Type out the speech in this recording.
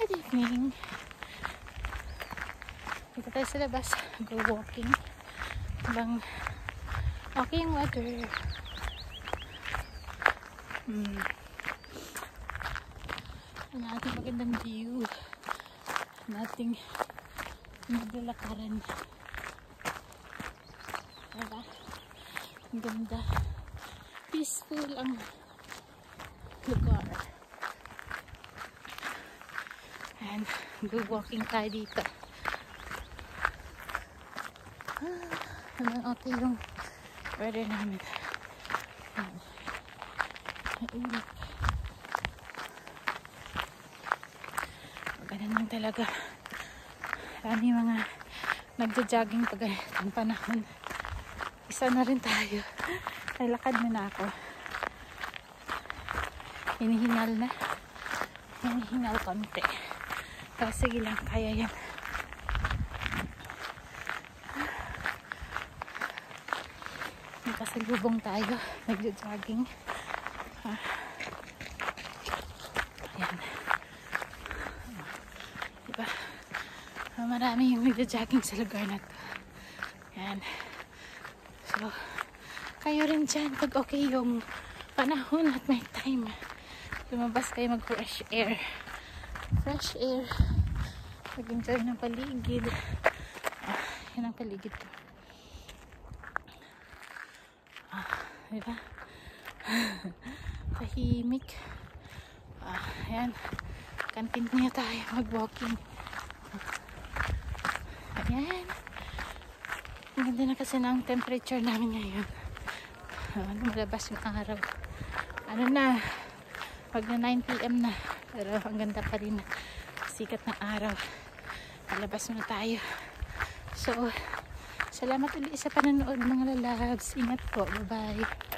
Good evening. Dito tayo sa labas. Go walking. Habang okay yung weather. Ang ating magandang view. Nating naglalakaran. Diba? Ang ganda. Peaceful ang lugar. And go walking tayo dito. Hanggang okay yung weather namin. Mainit. Ganun lang talaga. Marami mga nagja-jogging pag ang panahon. Isa na rin tayo. Naglakad na ako. Hinihingal na. Hinihingal konti. Pero sige lang, kaya yan. Nakasalubong tayo. Nagja-jogging. Ayan. Diba? Marami yung nagja-jogging sa lugar na to. Ayan. So, kayo rin dyan pag okay yung panahon at may time. Lumabas kayo mag-fresh air. Fresh air. Mag-enjoy ng paligid. Yan ang paligid ko. Diba? Tahimik. Ayan. Continue tayo mag-walking. Ayan. Ang ganda na kasi ng temperature namin ngayon. Malabas yung araw. Ano na, pag na 9 PM na. Pero ang ganda pa rin sikat ng araw. Malabas na tayo. So, salamat ulit sa panonood mga lalabs. Ingat po. Bye-bye.